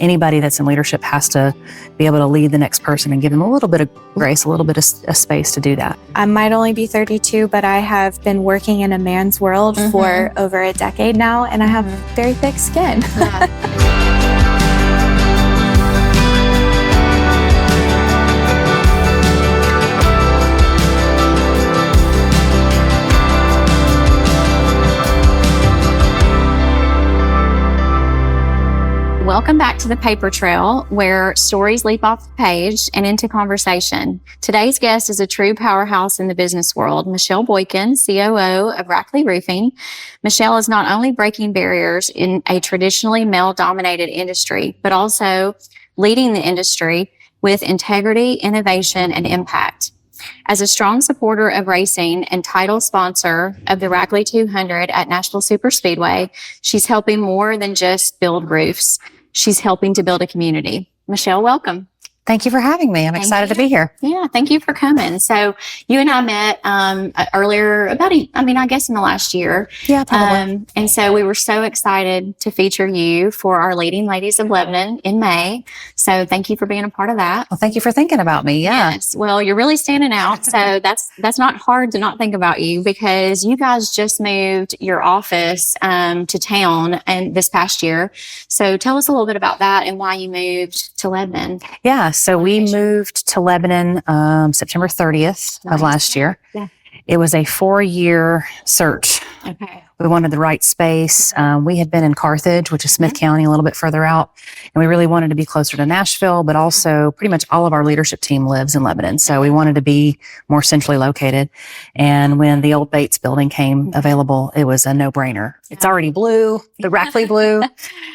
anybody that's in leadership has to be able to lead the next person and give them a little bit of grace, a little bit of space to do that. I might only be 32, but I have been working in a man's world for over a decade now, and I have very thick skin. Welcome back to the Paper Trail, where stories leap off the page and into conversation. Today's guest is a true powerhouse in the business world, Michelle Boykin, COO of Rackley Roofing. Michelle is not only breaking barriers in a traditionally male-dominated industry, but also leading the industry with integrity, innovation, and impact. As a strong supporter of racing and title sponsor of the Rackley 200 at Nashville Superspeedway, she's helping more than just build roofs. She's helping to build a community. Michelle, welcome. Thank you for having me. I'm excited to be here. Yeah, thank you for coming. So you and I met earlier I guess in the last year. Yeah, probably. And so we were so excited to feature you for our Leading Ladies of Lebanon in May. So thank you for being a part of that. Well, thank you for thinking about me. Yeah. Yes. Well, you're really standing out. So that's not hard to not think about you, because you guys just moved your office to town and this past year. So tell us a little bit about that and why you moved to Lebanon. Yeah. So we moved to Lebanon September 30th of last year. Yeah. It was a 4-year search. Okay. We wanted the right space. We had been in Carthage, which is Smith County, a little bit further out. And we really wanted to be closer to Nashville, but also pretty much all of our leadership team lives in Lebanon. So we wanted to be more centrally located. And when the old Bates building came available, it was a no-brainer. It's already blue, the Rackley blue.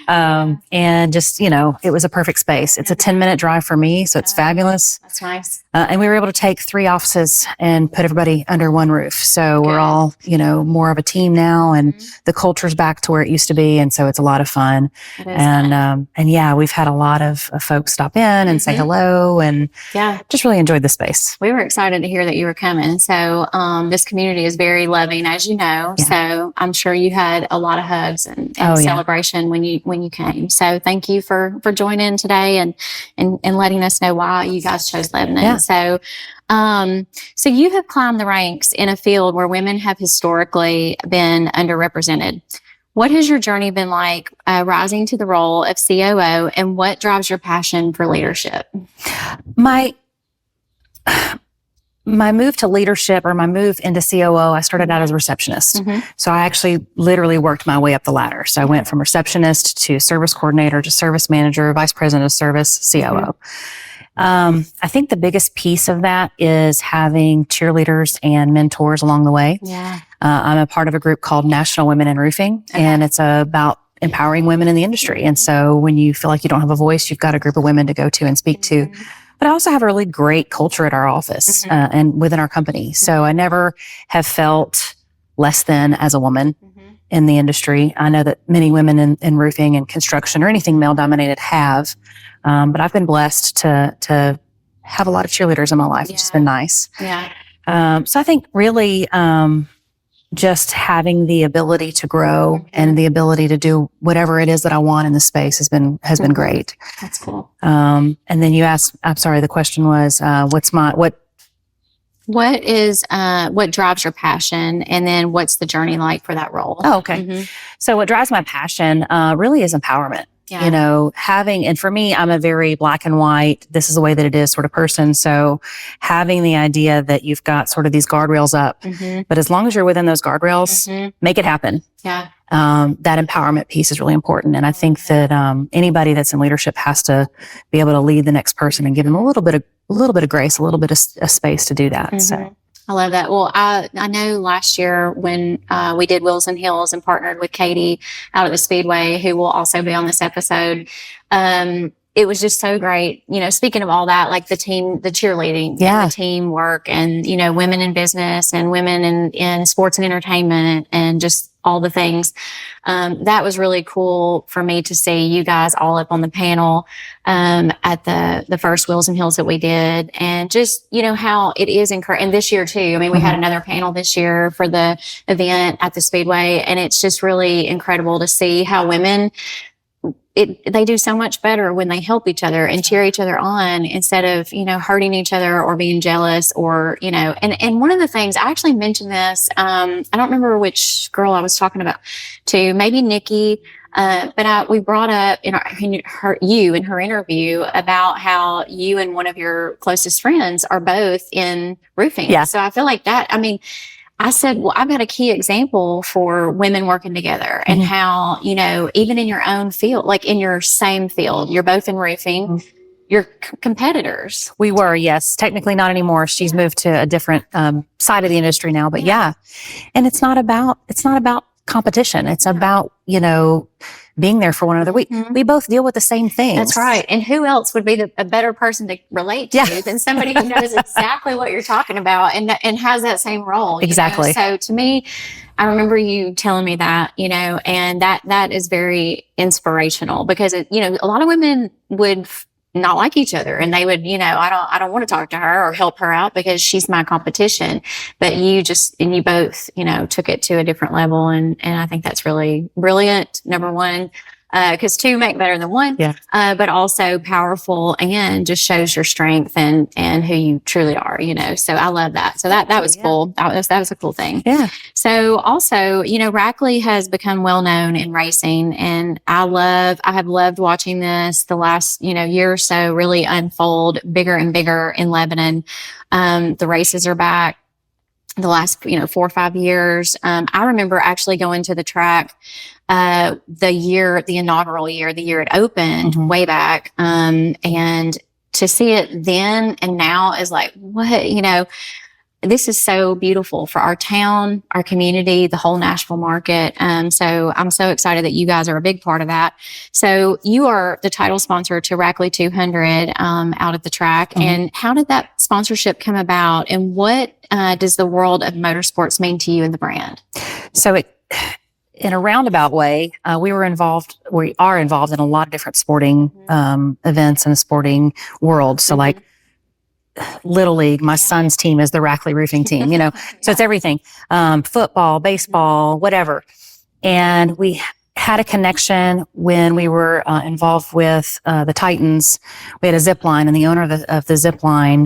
And just, it was a perfect space. It's a 10-minute drive for me, so it's fabulous. That's nice. And we were able to take 3 offices and put everybody under one roof. So we're all, more of a team now, and the culture's back to where it used to be. And so it's a lot of fun. And yeah, we've had a lot of folks stop in and say hello, and just really enjoyed the space. We were excited to hear that you were coming. So this community is very loving, as you know. Yeah. So I'm sure you had a lot of hugs and celebration when you came. So thank you for joining today and letting us know why you guys chose Lebanon. Yeah. So you have climbed the ranks in a field where women have historically been underrepresented. What has your journey been like rising to the role of COO, and what drives your passion for leadership? My move to leadership, or my move into COO, I started out as a receptionist. So I actually literally worked my way up the ladder. So I went from receptionist to service coordinator to service manager, vice president of service, COO. I think the biggest piece of that is having cheerleaders and mentors along the way. Yeah. I'm a part of a group called National Women in Roofing, and it's about empowering women in the industry. And so when you feel like you don't have a voice, you've got a group of women to go to and speak to. But I also have a really great culture at our office and within our company. So I never have felt less than as a woman in the industry. I know that many women in roofing and construction or anything male-dominated have. But I've been blessed to have a lot of cheerleaders in my life, which has been nice. Yeah. So I think really just having the ability to grow and the ability to do whatever it is that I want in the space has been great. That's cool. And then you asked, I'm sorry, the question was, what drives your passion, and then what's the journey like for that role? Oh, okay. So what drives my passion really is empowerment. Yeah. And for me, I'm a very black and white, this is the way that it is sort of person. So having the idea that you've got sort of these guardrails up, but as long as you're within those guardrails, make it happen. Yeah. That empowerment piece is really important. And I think that anybody that's in leadership has to be able to lead the next person and give them a little bit of grace, a little bit of space to do that. So. I love that. Well, I know last year when we did Wheels and Hills and partnered with Katie out at the Speedway, who will also be on this episode, it was just so great. Speaking of all that, like the cheerleading, and the teamwork, and, women in business and women in sports and entertainment and just all the things. That was really cool for me to see you guys all up on the panel, at the first Wheels and Hills that we did. And just, how it is and this year too. I mean, we had another panel this year for the event at the Speedway, and it's just really incredible to see how women they do so much better when they help each other and cheer each other on instead of, hurting each other or being jealous or, and one of the things, I actually mentioned this, I don't remember which girl I was talking about to, maybe Nikki, but we brought up in her interview about how you and one of your closest friends are both in roofing. Yeah. So I feel like that, I said, well, I've got a key example for women working together and how, even in your own field, like in your same field, you're both in roofing, you're competitors. We were, yes. Technically not anymore. She's moved to a different side of the industry now, but yeah. And it's not about competition. It's about, being there for one another. We both deal with the same things. That's right. And who else would be a better person to relate to than somebody who knows exactly what you're talking about and has that same role? Exactly. So to me, I remember you telling me that, and that is very inspirational because a lot of women would not like each other and they would, I don't want to talk to her or help her out because she's my competition. But you both, took it to a different level. And I think that's really brilliant. Number one, because two make better than one, but also powerful and just shows your strength and who you truly are, so I love that. So that was cool. That was a cool thing. Yeah. So also, Rackley has become well known in racing and I have loved watching this the last, year or so really unfold bigger and bigger in Lebanon. The races are back. The last, 4 or 5 years. I remember actually going to the track, the inaugural year, the year it opened way back. And to see it then and now is like, what, this is so beautiful for our town, our community, the whole Nashville market. So I'm so excited that you guys are a big part of that. So you are the title sponsor to Rackley 200 out at the track. And how did that sponsorship come about? And what does the world of motorsports mean to you and the brand? So in a roundabout way, we are involved in a lot of different sporting events in the sporting world. So like Little League, my son's team is the Rackley Roofing team, so it's everything, football, baseball, whatever. And we had a connection when we were involved with the Titans. We had a zip line and the owner of the zip line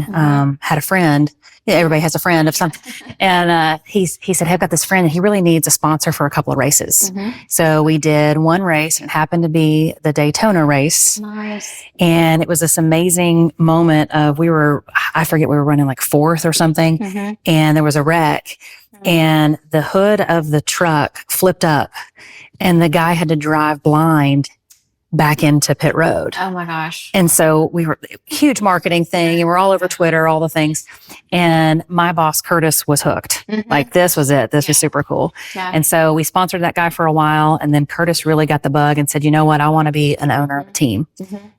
had a friend. Everybody has a friend of something. And he said, hey, I've got this friend and he really needs a sponsor for a couple of races. So we did one race and it happened to be the Daytona race. Nice. And it was this amazing moment of we were running like fourth or something. And there was a wreck and the hood of the truck flipped up and the guy had to drive blind back into pit road. Oh my gosh. And so we were huge marketing thing and we're all over Twitter, all the things. And my boss, Curtis, was hooked. Like this was it. This was super cool. Yeah. And so we sponsored that guy for a while. And then Curtis really got the bug and said, you know what? I want to be an owner of a team.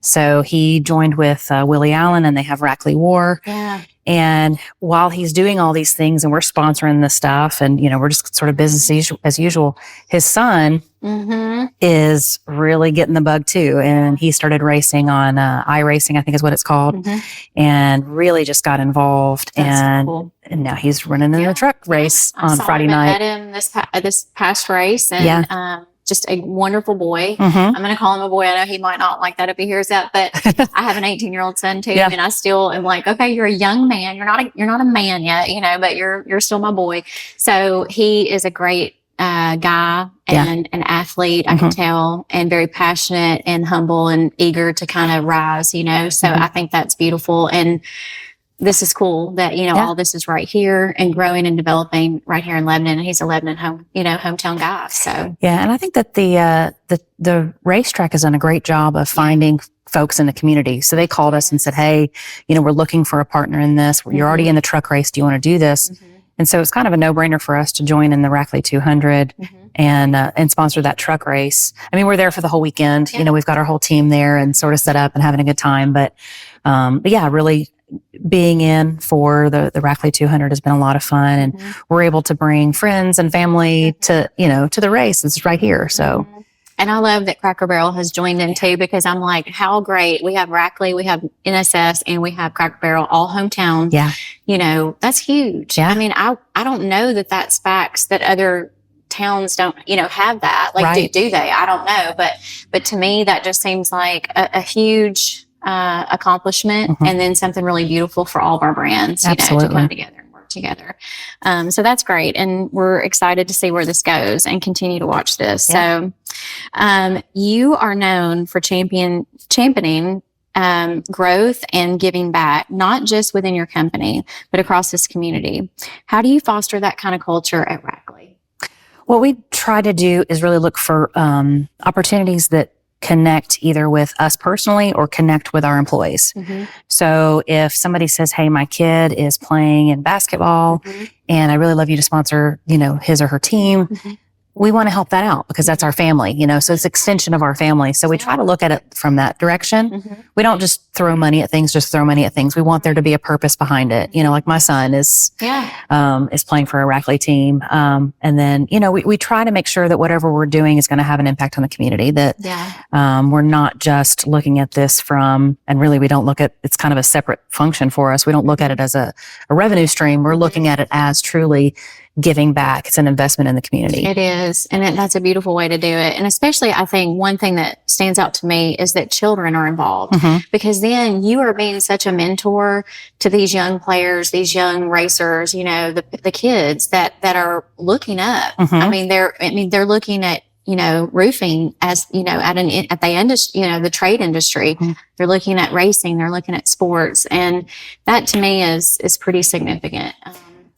So he joined with Willie Allen and they have Rackley War. Yeah. And while he's doing all these things and we're sponsoring this stuff and, we're just sort of business as usual, his son is really getting the bug too. And he started racing on iRacing, I think is what it's called, and really just got involved. That's cool. And now he's running in the truck race on Friday I night. met him this past race and just a wonderful boy. I'm going to call him a boy. I know he might not like that if he hears that, but I have an 18-year-old son too. And I still am like, okay, you're a young man. You're not a man yet, but you're still my boy. So he is a great guy and an athlete, I can tell, and very passionate and humble and eager to kind of rise, so I think that's beautiful. And this is cool that, all this is right here and growing and developing right here in Lebanon. And he's a Lebanon hometown guy. So, yeah. And I think that the racetrack has done a great job of finding folks in the community. So they called us and said, hey, we're looking for a partner in this. You're already in the truck race. Do you want to do this? And so it's kind of a no-brainer for us to join in the Rackley 200 and sponsor that truck race. I mean, we're there for the whole weekend. We've got our whole team there and sort of set up and having a good time. But yeah, really being in for the Rackley 200 has been a lot of fun. And we're able to bring friends and family to the race. It's right here. So. And I love that Cracker Barrel has joined in too, because I'm like, how great. We have Rackley, we have NSS, and we have Cracker Barrel, all hometown. Yeah. That's huge. Yeah. I mean, I don't know that that's facts that other towns don't, have that. Like, Right. do they? I don't know. But to me, that just seems like a huge, accomplishment, Mm-hmm. and then something really beautiful for all of our brands, to Absolutely. come together and work together. So that's great. And we're excited to see where this goes and continue to watch this. Yeah. So, you are known for championing growth and giving back, not just within your company, but across this community. How do you foster that kind of culture at Rackley? What we try to do is really look for opportunities that connect either with us personally or connect with our employees. Mm-hmm. So if somebody says, hey, my kid is playing in basketball Mm-hmm. and I really love you to sponsor, his or her team, Mm-hmm. we want to help that out because that's our family, so it's an extension of our family. So we try to look at it from that direction. Mm-hmm. We don't just throw money at things, We want there to be a purpose behind it. Like my son is playing for a Rackley team. And then, we try to make sure that whatever we're doing is going to have an impact on the community, that we're not just looking at this and really we don't look at, it's kind of a separate function for us. We don't look at it as a revenue stream. We're looking at it as truly giving back. It's an investment in the community. It is. And that's a beautiful way to do it. And especially, I think one thing that stands out to me is that children are involved, because then you are being such a mentor to these young players, these young racers, the kids that are looking up. They're looking at, roofing as, at the industry, the trade industry. They're looking at racing, they're looking at sports. And that to me is pretty significant.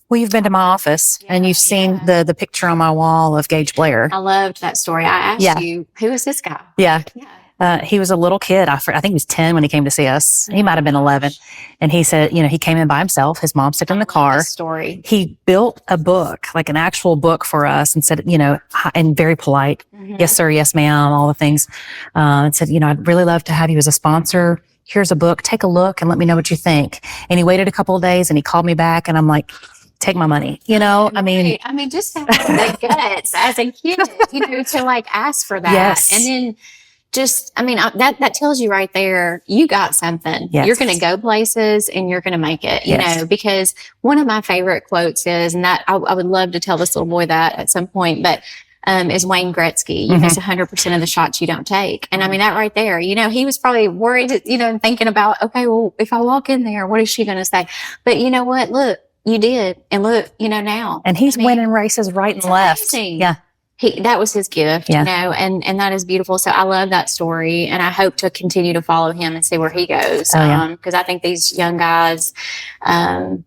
Well, you've been to my office and you've seen the picture on my wall of Gage Blair. I loved that story. I asked you, who is this guy? Yeah. He was a little kid. I think he was 10 when he came to see us. He might have been 11. And he said, he came in by himself. His mom took him in the car. Story. He built a book, like an actual book for us, and said, and very polite. Yes, sir. Yes, ma'am. All the things. And said, I'd really love to have you as a sponsor. Here's a book. Take a look and let me know what you think. And he waited a couple of days and he called me back and I'm like, take my money, just have the guts as a kid, to like ask for that. Yes. And then that tells you right there, you got something. Yes. You're going to go places and you're going to make it, because one of my favorite quotes is, and that I would love to tell this little boy that at some point, but is Wayne Gretzky. You miss 100% of the shots you don't take. And that right there, he was probably worried, and thinking about, okay, well, if I walk in there, what is she going to say? But you know what? Look, you did. And look, now. And he's winning races right and left. Amazing. Yeah. That was his gift, and that is beautiful. So I love that story, and I hope to continue to follow him and see where he goes. Because I think these young guys,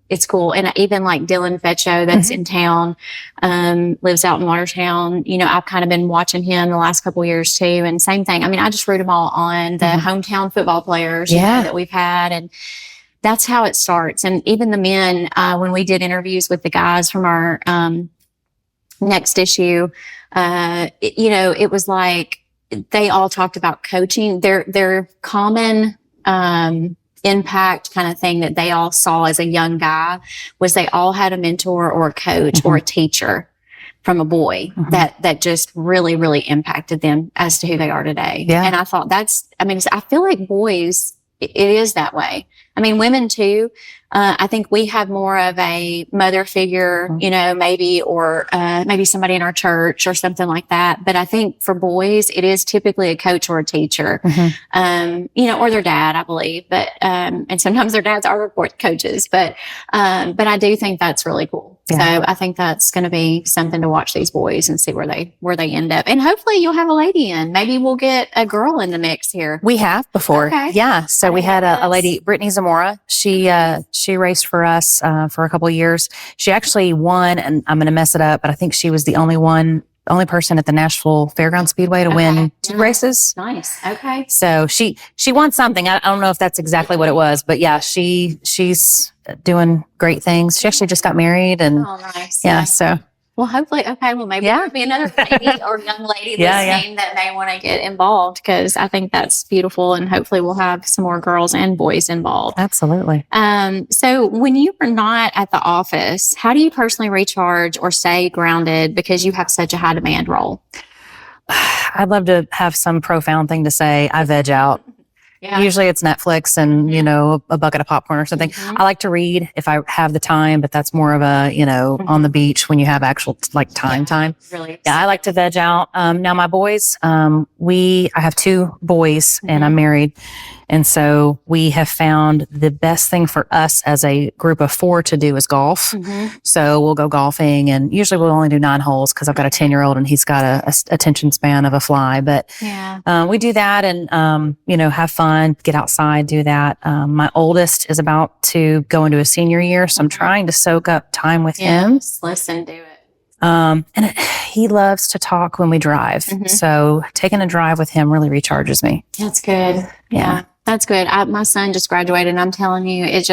it's cool. And even like Dylan Fetcho, that's in town, lives out in Watertown. I've kind of been watching him the last couple of years too. And same thing. I just root them all on, the hometown football players that we've had. And that's how it starts. And even the men, when we did interviews with the guys from our next issue, it was like they all talked about coaching. Their common impact kind of thing that they all saw as a young guy was they all had a mentor or a coach or a teacher from a boy that just really, really impacted them as to who they are today. Yeah. And I thought I feel like boys, it is that way. Women too. I think we have more of a mother figure, maybe, or maybe somebody in our church or something like that. But I think for boys, it is typically a coach or a teacher, or their dad, I believe. But and sometimes their dads are report coaches. But I do think that's really cool. Yeah. So I think that's going to be something to watch these boys and see where they end up. And hopefully you'll have a lady in. Maybe we'll get a girl in the mix here. We have before. Okay. Yeah. So we had a lady, Brittany Zamora. She raced for us for a couple of years. She actually won, and I'm going to mess it up, but I think she was the only person at the Nashville Fairground Speedway to win 2 races. Nice. Okay. So she won something. I don't know if that's exactly what it was, but yeah, she's doing great things. She actually just got married, and nice. yeah. So well, hopefully, maybe there'll be another lady or young lady listening that may want to get involved, because I think that's beautiful, and hopefully we'll have some more girls and boys involved. Absolutely. So when you are not at the office, how do you personally recharge or stay grounded because you have such a high demand role? I'd love to have some profound thing to say. I veg out. Yeah. Usually it's Netflix and, a bucket of popcorn or something. I like to read if I have the time, but that's more of a, on the beach when you have actual time. Really. Yeah, I like to veg out. Now my boys, I have 2 boys and I'm married. And so we have found the best thing for us as a group of 4 to do is golf. So we'll go golfing, and usually we'll only do 9 holes because I've got a 10-year-old and he's got a attention span of a fly. But we do that and, have fun, get outside, do that. My oldest is about to go into a senior year, so I'm trying to soak up time with him. Just listen, do it. And he loves to talk when we drive. So taking a drive with him really recharges me. That's good. Yeah. That's good. My son just graduated and I'm telling you, it's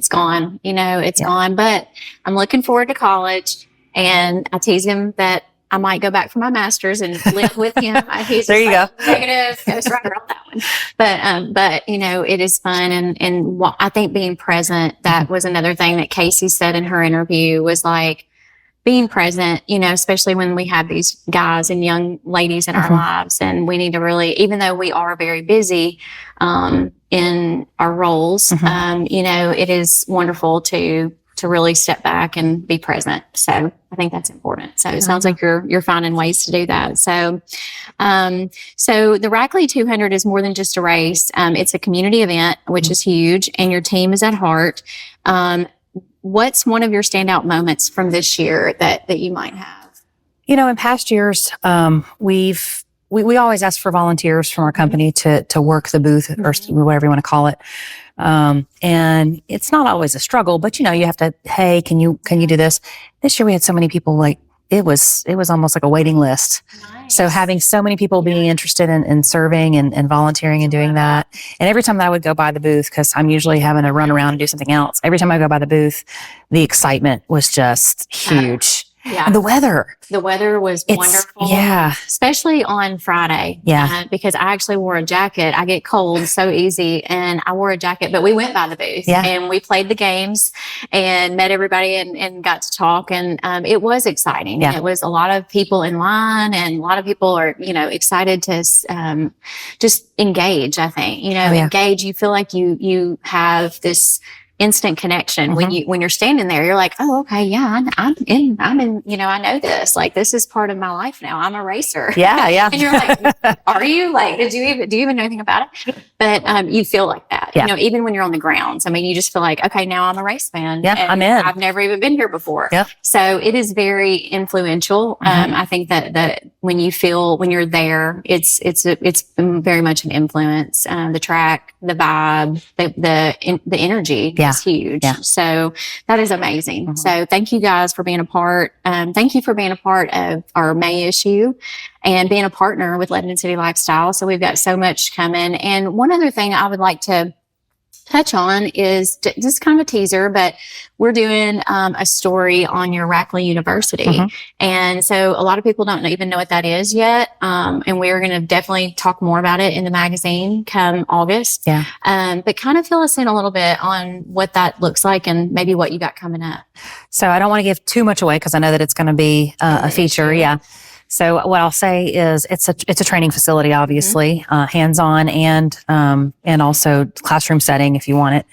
gone, it's gone, but I'm looking forward to college, and I tease him that I might go back for my master's and live with him. He's there you go. Negative, goes right around that one. But it is fun. And I think being present, that was another thing that Casey said in her interview, was like, being present, especially when we have these guys and young ladies in our lives, and we need to really, even though we are very busy in our roles, it is wonderful to really step back and be present. So I think that's important. So it sounds like you're finding ways to do that. So, so the Rackley 200 is more than just a race. It's a community event, which is huge, and your team is at heart. What's one of your standout moments from this year that you might have? In past years, we always ask for volunteers from our company to work the booth or whatever you want to call it. And it's not always a struggle, but you have to, hey, can you do this? This year we had so many people, like it was almost like a waiting list. Nice. So having so many people being interested in serving and volunteering and doing that. And every time that I would go by the booth, because I'm usually having to run around and do something else, every time I go by the booth, the excitement was just huge. Yeah. And the weather was wonderful. Yeah. Especially on Friday. Yeah. Because I actually wore a jacket. I get cold so easy, and I wore a jacket, but we went by the booth and we played the games and met everybody and got to talk. And, it was exciting. Yeah. It was a lot of people in line, and a lot of people are, excited to, just engage, I think, engage. You feel like you have this instant connection when you're standing there. You're like, oh, okay, yeah, I'm in, I know this. Like, this is part of my life now. I'm a racer. Yeah, yeah. And you're like, are you? Like, do you even know anything about it? But you feel like that. Yeah. Even when you're on the grounds. I mean, you just feel like, okay, now I'm a race fan. Yeah, I'm in. I've never even been here before. Yeah. So it is very influential. I think that when you're there, it's very much an influence. The track, the vibe, the energy. Is huge. Yeah. So that is amazing. So thank you guys for being a part. Thank you for being a part of our May issue and being a partner with Lebanon City Lifestyle. So we've got so much coming. And one other thing I would like to touch on is just kind of a teaser, but we're doing a story on your Rackley University. And so a lot of people don't even know what that is yet. And we're going to definitely talk more about it in the magazine come August. Yeah. But kind of fill us in a little bit on what that looks like and maybe what you got coming up. So I don't want to give too much away because I know that it's going to be a feature. Yeah. So what I'll say is it's a training facility, obviously, hands-on and also classroom setting if you want it.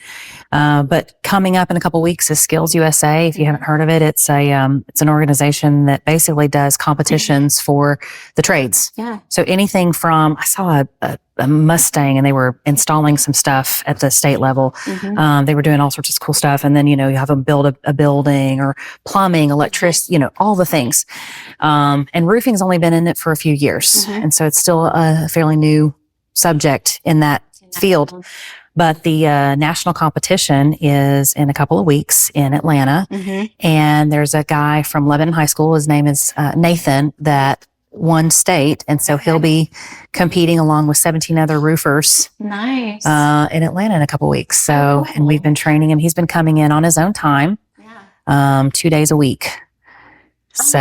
But coming up in a couple of weeks is Skills USA. If you haven't heard of it, it's an organization that basically does competitions for the trades. Yeah. So anything from, I saw a Mustang and they were installing some stuff at the state level. They were doing all sorts of cool stuff. And then, you have them build a building or plumbing, electricity, all the things. And roofing's only been in it for a few years. And so it's still a fairly new subject in that field. But the national competition is in a couple of weeks in Atlanta. And there's a guy from Lebanon High School. His name is Nathan that won state. And so he'll be competing along with 17 other roofers. Nice. In Atlanta in a couple of weeks. So, and we've been training him. He's been coming in on his own time, 2 days a week. So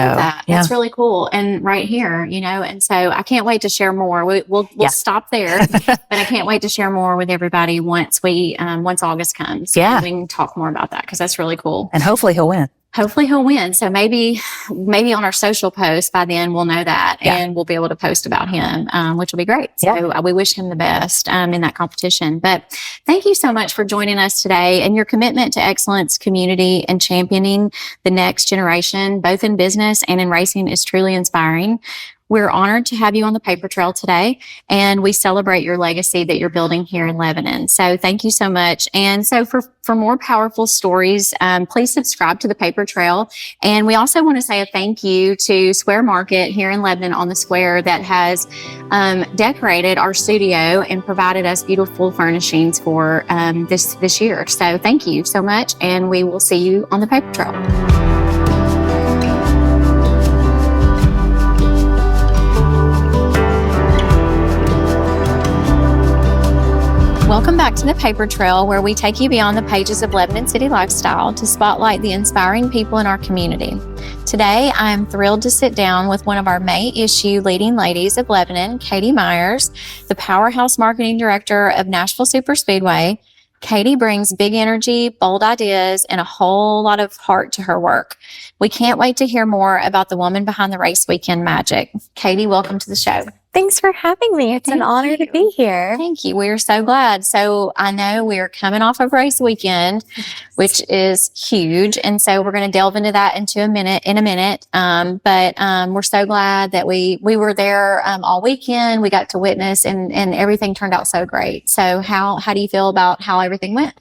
that's really cool. And right here, and so I can't wait to share more. We'll stop there, but I can't wait to share more with everybody once August comes. Yeah. We can talk more about that because that's really cool. And hopefully he'll win. Hopefully he'll win. So maybe on our social post by then we'll know that and we'll be able to post about him, which will be great. So we wish him the best in that competition. But thank you so much for joining us today, and your commitment to excellence, community, and championing the next generation, both in business and in racing, is truly inspiring. We're honored to have you on the paper trail today, and we celebrate your legacy that you're building here in Lebanon. So thank you so much. And so for more powerful stories, please subscribe to the paper trail. And we also want to say a thank you to Square Market here in Lebanon on the Square that has decorated our studio and provided us beautiful furnishings for this year. So thank you so much, and we will see you on the paper trail. Welcome back to the Paper Trail, where we take you beyond the pages of Lebanon City lifestyle to spotlight the inspiring people in our community. Today, I am thrilled to sit down with one of our May issue leading ladies of Lebanon, Katie Myers, the powerhouse marketing director of Nashville Superspeedway. Katie brings big energy, bold ideas, and a whole lot of heart to her work. We can't wait to hear more about the woman behind the race weekend magic. Katie, welcome to the show. Thanks for having me. It's an honor to be here. Thank you. We're so glad. So I know we're coming off of race weekend, which is huge. And so we're going to delve into that in a minute. But we're so glad that we were there all weekend. We got to witness and everything turned out so great. So how do you feel about how everything went?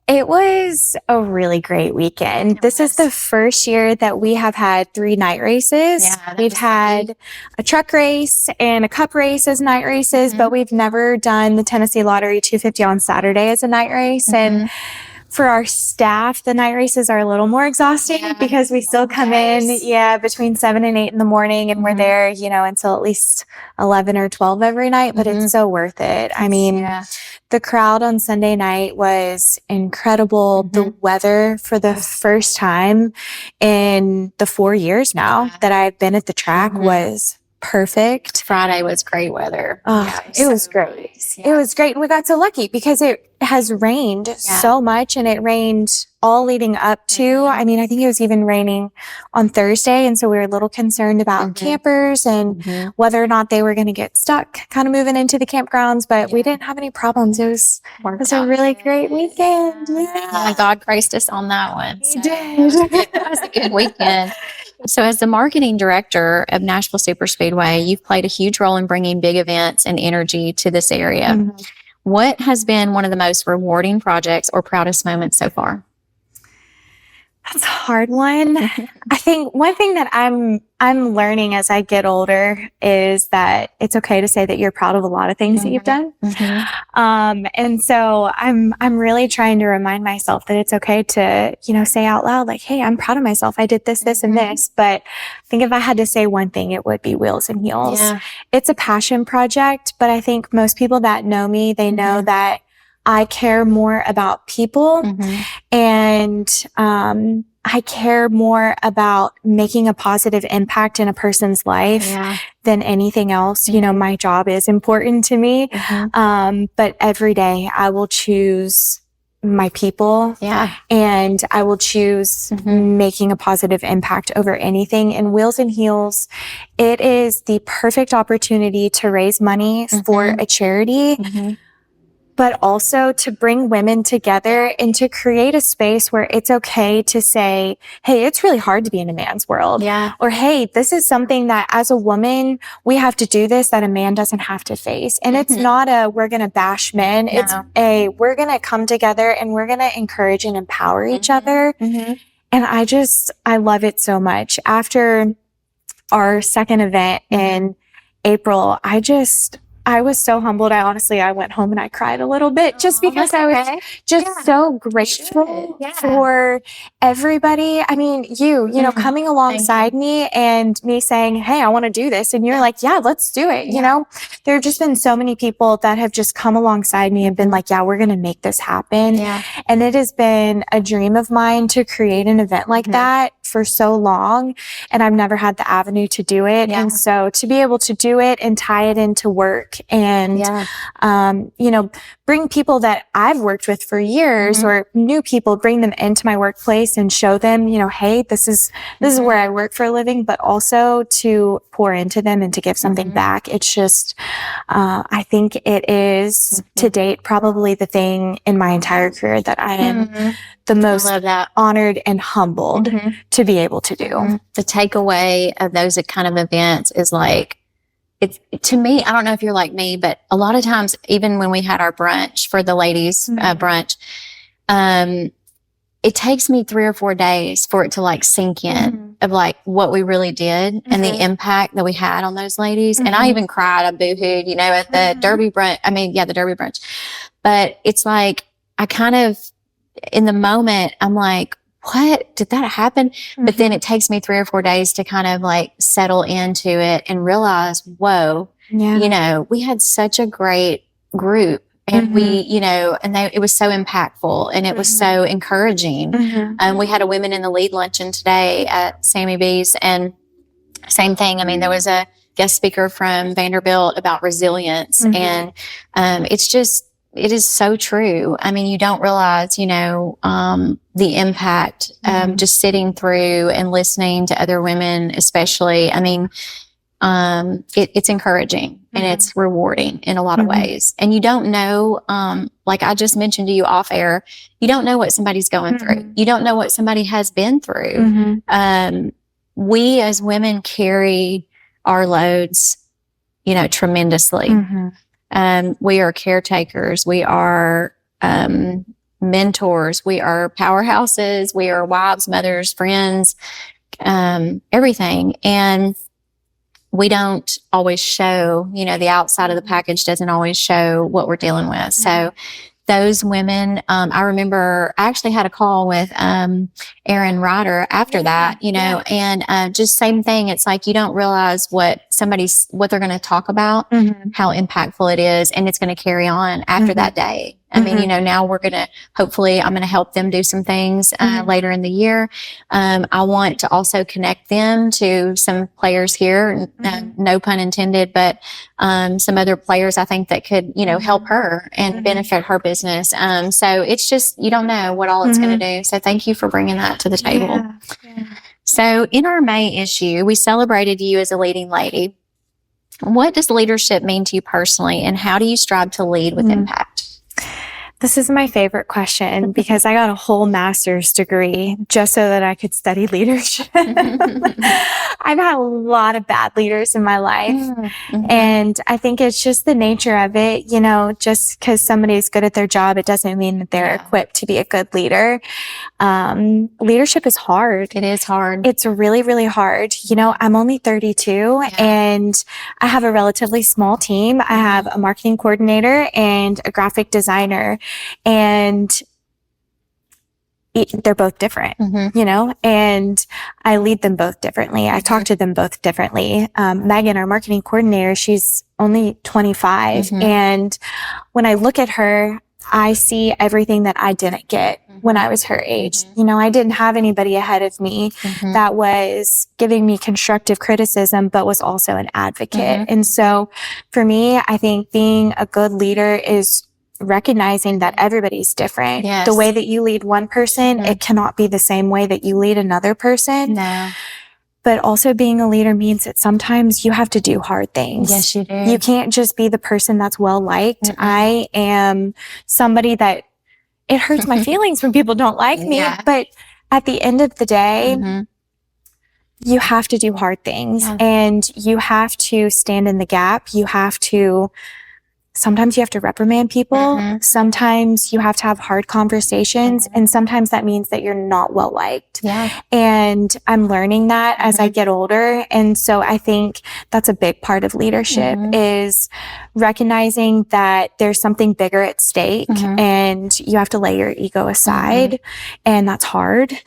It was a really great weekend. This is the first year that we have had 3 night races. We've had a truck race and a cup race as night races, but we've never done the Tennessee Lottery 250 on Saturday as a night race. And for our staff, the night races are a little more exhausting because we still come in, between 7 and 8 in the morning, and we're there, until at least 11 or 12 every night, but it's so worth it. I mean, the crowd on Sunday night was incredible. The weather, for the first time in the 4 years now that I've been at the track, was perfect. Friday was great weather. It was great. Nice. It was great. And we got so lucky because it has rained so much, and it rained all leading up to, I think it was even raining on Thursday. And so we were a little concerned about campers and whether or not they were going to get stuck kind of moving into the campgrounds, but we didn't have any problems. It was a really great weekend. God graced us on that one. He did. It was a good weekend. So as the marketing director of Nashville Superspeedway, you've played a huge role in bringing big events and energy to this area. What has been one of the most rewarding projects or proudest moments so far? That's a hard one. I think one thing that I'm learning as I get older is that it's okay to say that you're proud of a lot of things that you've done. And so I'm really trying to remind myself that it's okay to, say out loud, like, hey, I'm proud of myself. I did this, this, and this. But I think if I had to say one thing, it would be Wheels and Heels. It's a passion project, but I think most people that know me, they know that I care more about people and I care more about making a positive impact in a person's life than anything else. My job is important to me. But every day I will choose my people and I will choose making a positive impact over anything. And Wheels and Heels, it is the perfect opportunity to raise money for a charity, but also to bring women together and to create a space where it's okay to say, hey, it's really hard to be in a man's world. Or, hey, this is something that as a woman, we have to do this that a man doesn't have to face. And it's not we're going to bash men. It's we're going to come together and we're going to encourage and empower each other. And I love it so much. After our second event in April, I was so humbled. I went home and I cried a little bit just because I was just so grateful for everybody. I mean, you coming alongside me and me saying, hey, I want to do this. And you're like, yeah, let's do it. There have just been so many people that have just come alongside me and been like, yeah, we're going to make this happen. And it has been a dream of mine to create an event like that for so long. And I've never had the avenue to do it. And so to be able to do it and tie it into work work and, you know, bring people that I've worked with for years or new people, bring them into my workplace and show them, you know, hey, this is where I work for a living, but also to pour into them and to give something back. It's just, I think it is to date probably the thing in my entire career that I am the most honored and humbled to be able to do. The takeaway of those kind of events is like, it's to me, I don't know if you're like me, but a lot of times, even when we had our brunch for the ladies brunch, it takes me 3 or 4 days for it to like sink in of like what we really did and the impact that we had on those ladies. And I even cried, I boohooed, you know, at the Derby brunch. The Derby brunch. But it's like, I kind of, in the moment, I'm like, what? Did that happen? But then it takes me 3 or 4 days to kind of like settle into it and realize, whoa, you know, we had such a great group and we, you know, and it was so impactful and it was so encouraging. We had a Women in the Lead luncheon today at Sammy B's and same thing. I mean, there was a guest speaker from Vanderbilt about resilience and it is so true. I mean, you don't realize, you know, the impact, just sitting through and listening to other women, especially. I mean, it's encouraging and it's rewarding in a lot of ways. And you don't know, like I just mentioned to you off air, you don't know what somebody's going through. You don't know what somebody has been through. We as women carry our loads, you know, tremendously. We are caretakers. We are mentors. We are powerhouses. We are wives, mothers, friends, everything. And we don't always show, you know, the outside of the package doesn't always show what we're dealing with. So those women, I remember I actually had a call with Erin Ryder after that, you know, and just same thing. It's like you don't realize what they're going to talk about, how impactful it is, and it's going to carry on after that day. I mean, you know, now I'm going to help them do some things later in the year. I want to also connect them to some players here, no pun intended, but some other players I think that could, you know, help her and benefit her business. So it's just, you don't know what all it's going to do. So thank you for bringing that to the table. So in our May issue, we celebrated you as a leading lady. What does leadership mean to you personally, and how do you strive to lead with impact? This is my favorite question because I got a whole master's degree just so that I could study leadership. I've had a lot of bad leaders in my life. And I think it's just the nature of it. You know, just because somebody's good at their job, it doesn't mean that they're equipped to be a good leader. Leadership is hard. It is hard. It's really, really hard. You know, I'm only 32 and I have a relatively small team. I have a marketing coordinator and a graphic designer. And they're both different, you know, and I lead them both differently. I talk to them both differently. Megan, our marketing coordinator, she's only 25. And when I look at her, I see everything that I didn't get when I was her age. You know, I didn't have anybody ahead of me that was giving me constructive criticism, but was also an advocate. And so for me, I think being a good leader is recognizing that everybody's different. The way that you lead one person, it cannot be the same way that you lead another person. But also being a leader means that sometimes you have to do hard things. Yes, you do. You can't just be the person that's well liked. I am somebody that it hurts my feelings when people don't like me. But at the end of the day, you have to do hard things and you have to stand in the gap. Sometimes you have to reprimand people. Sometimes you have to have hard conversations. And sometimes that means that you're not well liked. And I'm learning that as I get older. And so I think that's a big part of leadership is recognizing that there's something bigger at stake and you have to lay your ego aside. And that's hard.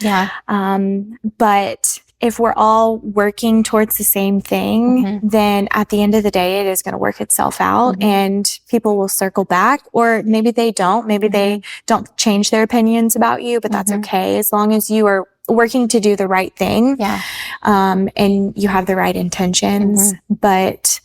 But if we're all working towards the same thing, then at the end of the day, it is going to work itself out and people will circle back, or maybe they don't. Maybe they don't change their opinions about you, but that's okay as long as you are working to do the right thing and you have the right intentions. But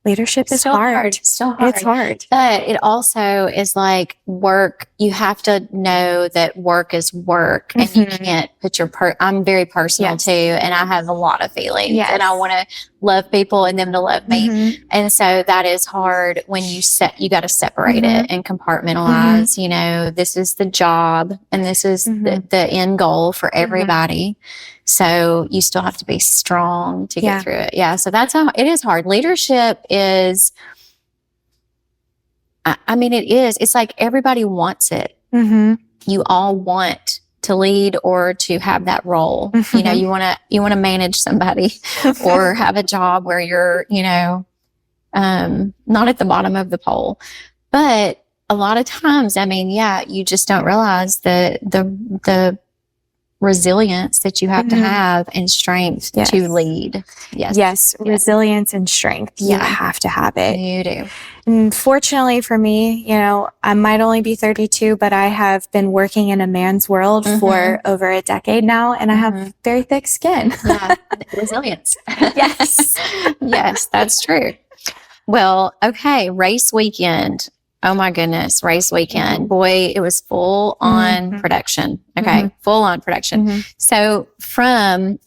Leadership is Still hard. Still hard. It's hard. But it also is like work. You have to know that work is work, and you can't put your I'm very personal too, and I have a lot of feelings, and I want to love people and them to love me. And so that is hard when you got to separate it and compartmentalize, you know, this is the job and this is the end goal for everybody. So you still have to be strong to get through it. Yeah. So that's how it is hard. Leadership is, I mean, it is. It's like everybody wants it. You all want to lead or to have that role. You know, you want to manage somebody or have a job where you're, you know, not at the bottom of the pole. But a lot of times, I mean, you just don't realize the resilience that you have to have and strength to lead. Yes. Resilience and strength. You have to have it. You do. And fortunately for me, you know, I might only be 32, but I have been working in a man's world for over a decade now, and I have very thick skin. Resilience. Yes. Yes, that's true. Well, okay. Race weekend. Oh my goodness. Race weekend. Boy, it was full on production. Okay. Full on production. So from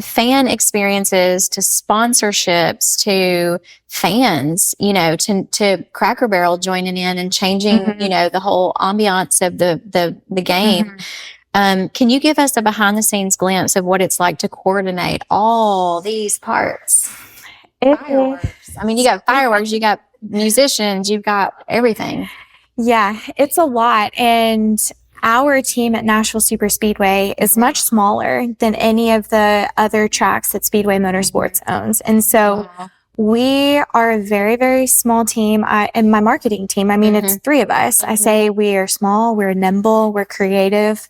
fan experiences to sponsorships to fans, you know, to Cracker Barrel joining in and changing, you know, the whole ambiance of the game. Can you give us a behind the scenes glimpse of what it's like to coordinate all these parts? Fireworks. I mean, you got fireworks, you got musicians, you've got everything. Yeah, it's a lot. And our team at Nashville Superspeedway is much smaller than any of the other tracks that Speedway Motorsports owns. And so we are a very, very small team. And my marketing team, I mean, it's 3 of us. I say we are small, we're nimble, we're creative.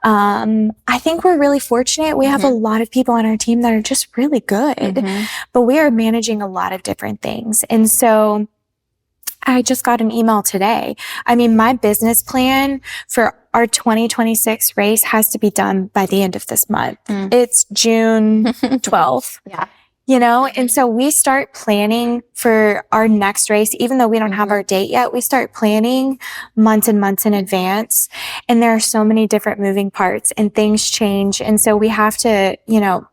I think we're really fortunate. We have a lot of people on our team that are just really good, but we are managing a lot of different things. And so I just got an email today. I mean, my business plan for our 2026 race has to be done by the end of this month. It's June 12th. You know, and so we start planning for our next race, even though we don't have our date yet, we start planning months and months in advance. And there are so many different moving parts and things change. And so we have to, you know,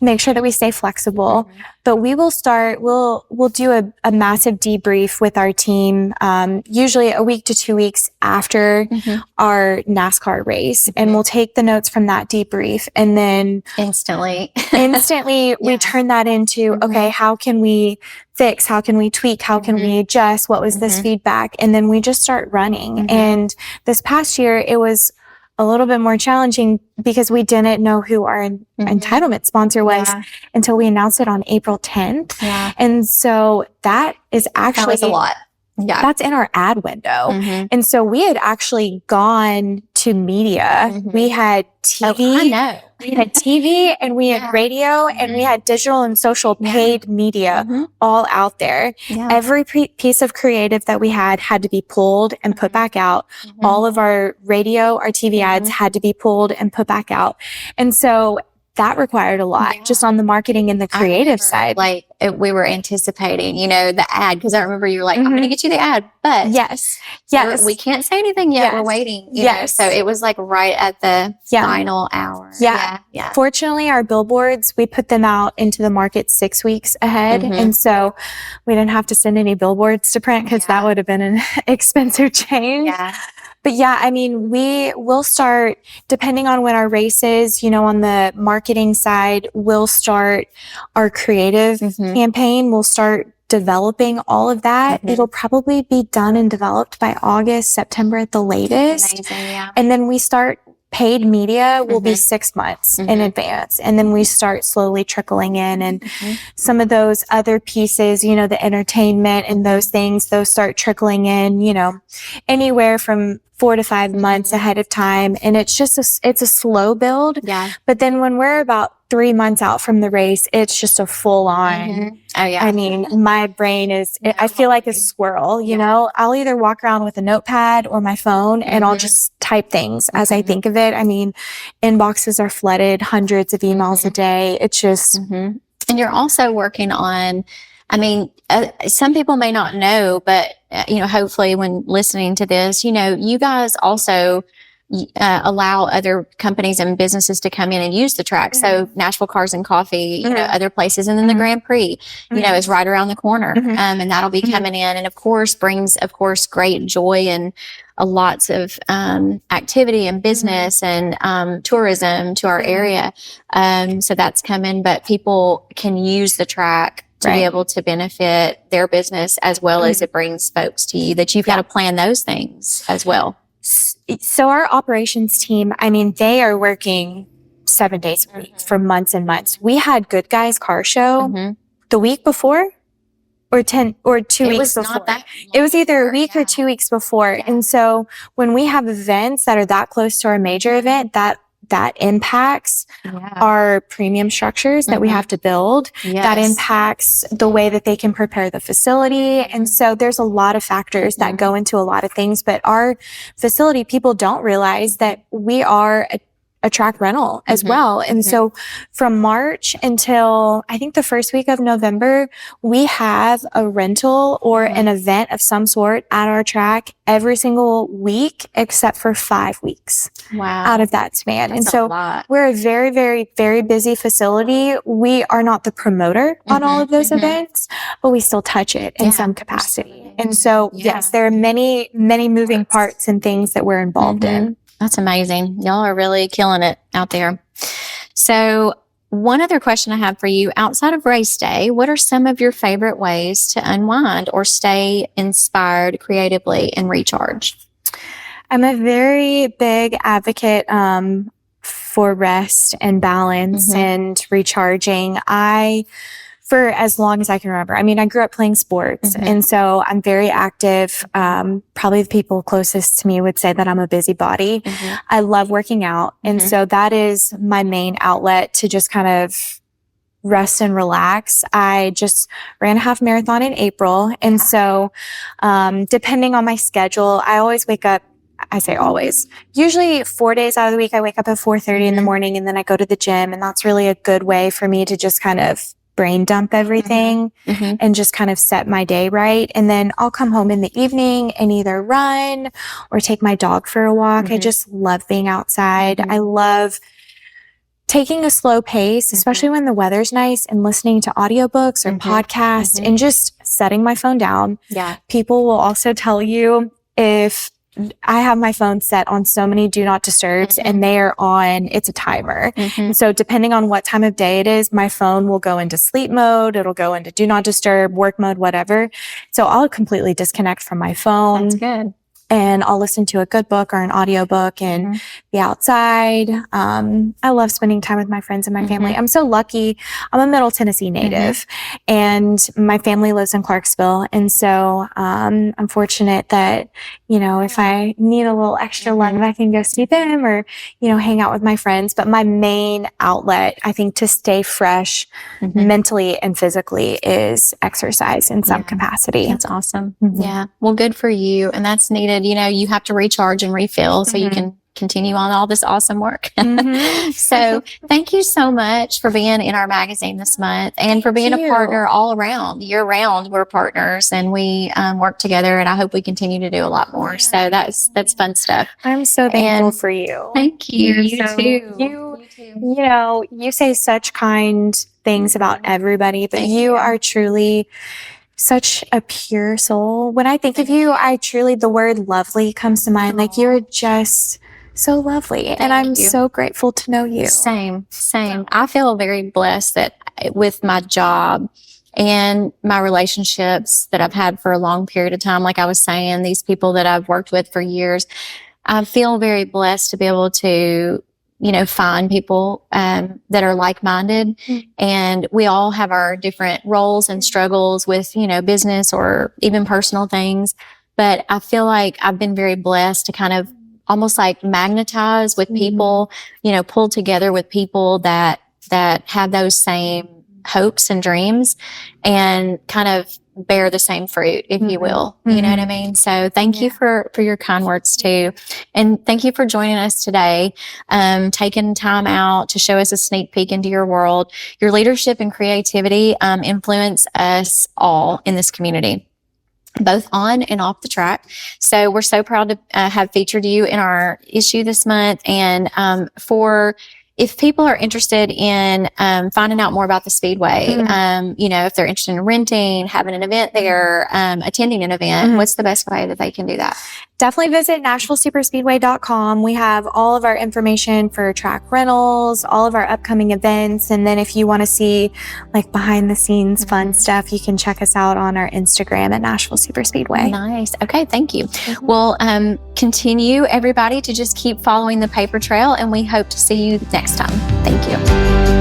make sure that we stay flexible. But we will start, we'll do a massive debrief with our team, usually a week to 2 weeks after our NASCAR race. And we'll take the notes from that debrief and then instantly we turn that into, okay, how can we fix? How can we tweak? How can we adjust? What was this feedback? And then we just start running. And this past year, it was a little bit more challenging because we didn't know who our entitlement sponsor was until we announced it on April 10th. And so that is actually that was a lot. That's in our ad window. And so we had actually gone to media. We had TV. We had TV and we had radio and we had digital and social paid media all out there. Every piece of creative that we had to be pulled and put back out. All of our radio, our TV ads had to be pulled and put back out. And so that required a lot just on the marketing and the creative side. Like we were anticipating, you know, the ad, because I remember you were like, I'm going to get you the ad, but yes, we can't say anything yet. We're waiting. You know? So it was like right at the final hour. Fortunately, our billboards, we put them out into the market 6 weeks ahead. And so we didn't have to send any billboards to print because that would have been an expensive change. But I mean, we will start, depending on when our race is, you know, on the marketing side, we'll start our creative campaign. We'll start developing all of that. It'll probably be done and developed by August, September at the latest. And then we start paid media will be 6 months in advance. And then we start slowly trickling in. And some of those other pieces, you know, the entertainment and those things, those start trickling in, you know, anywhere from 4 to 5 months ahead of time. And it's just it's a slow build. But then when we're about 3 months out from the race, it's just a full on. I mean, my brain is, I feel like a squirrel, you know, I'll either walk around with a notepad or my phone and I'll just type things as I think of it. I mean, inboxes are flooded, hundreds of emails a day. It's just. And you're also working on I mean, some people may not know, but, hopefully when listening to this, you guys also allow other companies and businesses to come in and use the track. So Nashville Cars and Coffee, other places. And then the Grand Prix, is right around the corner. And that'll be coming in. And of course, brings, great joy and lots of activity and business and tourism to our area. So that's coming, but people can use the track to be able to benefit their business as well as it brings folks to you, that you've got to plan those things as well. So our operations team, I mean, they are working 7 days a week for months and months. We had Good Guys Car Show the week before or 2 weeks before. It was either a week or 2 weeks before. And so when we have events that are that close to our major event, that impacts our premium structures that we have to build. That impacts the way that they can prepare the facility. And so there's a lot of factors that go into a lot of things, but our facility, people don't realize that we are a track rental as well. And so from March until I think the first week of November, we have a rental or an event of some sort at our track every single week, except for 5 weeks out of that span. That's and so we're a very, very, very busy facility. We are not the promoter on all of those events, but we still touch it in some capacity. And so, yes, there are many, many moving parts and things that we're involved in. That's amazing. Y'all are really killing it out there. So one other question I have for you, outside of race day, what are some of your favorite ways to unwind or stay inspired creatively and recharge? I'm a very big advocate for rest and balance and recharging. For as long as I can remember. I mean, I grew up playing sports, and so I'm very active. Probably the people closest to me would say that I'm a busybody. I love working out, and so that is my main outlet to just kind of rest and relax. I just ran a half marathon in April, and so depending on my schedule, I always wake up. I say always. Usually 4 days out of the week, I wake up at 4:30 in the morning, and then I go to the gym, and that's really a good way for me to just kind of brain dump everything and just kind of set my day right. And then I'll come home in the evening and either run or take my dog for a walk. I just love being outside. I love taking a slow pace, especially when the weather's nice, and listening to audiobooks or podcasts and just setting my phone down. People will also tell you if I have my phone set on so many do not disturbs and they are on, it's a timer. And so depending on what time of day it is, my phone will go into sleep mode. It'll go into do not disturb, work mode, whatever. So I'll completely disconnect from my phone. That's good. And I'll listen to a good book or an audiobook and be outside. I love spending time with my friends and my family. I'm so lucky. I'm a Middle Tennessee native and my family lives in Clarksville. And so, I'm fortunate that, if I need a little extra love, I can go see them or, hang out with my friends. But my main outlet, I think, to stay fresh mentally and physically is exercise in some capacity. That's awesome. Yeah. Well, good for you. And that's needed. You have to recharge and refill so you can continue on all this awesome work. So thank you so much for being in our magazine this month and for being a partner all around. Year round, we're partners and we work together, and I hope we continue to do a lot more. So that's fun stuff. I'm so thankful for you. Thank you. You too. You say such kind things about everybody, but you are truly such a pure soul. When I think of you, the word lovely comes to mind. Like, you're just so lovely. And I'm so grateful to know you. Same. I feel very blessed that with my job and my relationships that I've had for a long period of time, like I was saying, these people that I've worked with for years, I feel very blessed to be able to find people that are like-minded. And we all have our different roles and struggles with, business or even personal things. But I feel like I've been very blessed to kind of almost like magnetize with people, pull together with people that have those same hopes and dreams and kind of bear the same fruit, if you will. You know what I mean? So thank you for your kind words too. And thank you for joining us today, taking time out to show us a sneak peek into your world. Your leadership and creativity influence us all in this community, both on and off the track. So we're so proud to have featured you in our issue this month. And if people are interested in finding out more about the Speedway, if they're interested in renting, having an event there, attending an event, what's the best way that they can do that? Definitely visit NashvilleSuperspeedway.com. We have all of our information for track rentals, all of our upcoming events. And then if you want to see like behind the scenes fun stuff, you can check us out on our Instagram at Nashville Superspeedway. Nice. Okay. Thank you. Well, continue everybody to just keep following the paper trail, and we hope to see you next time. Thank you.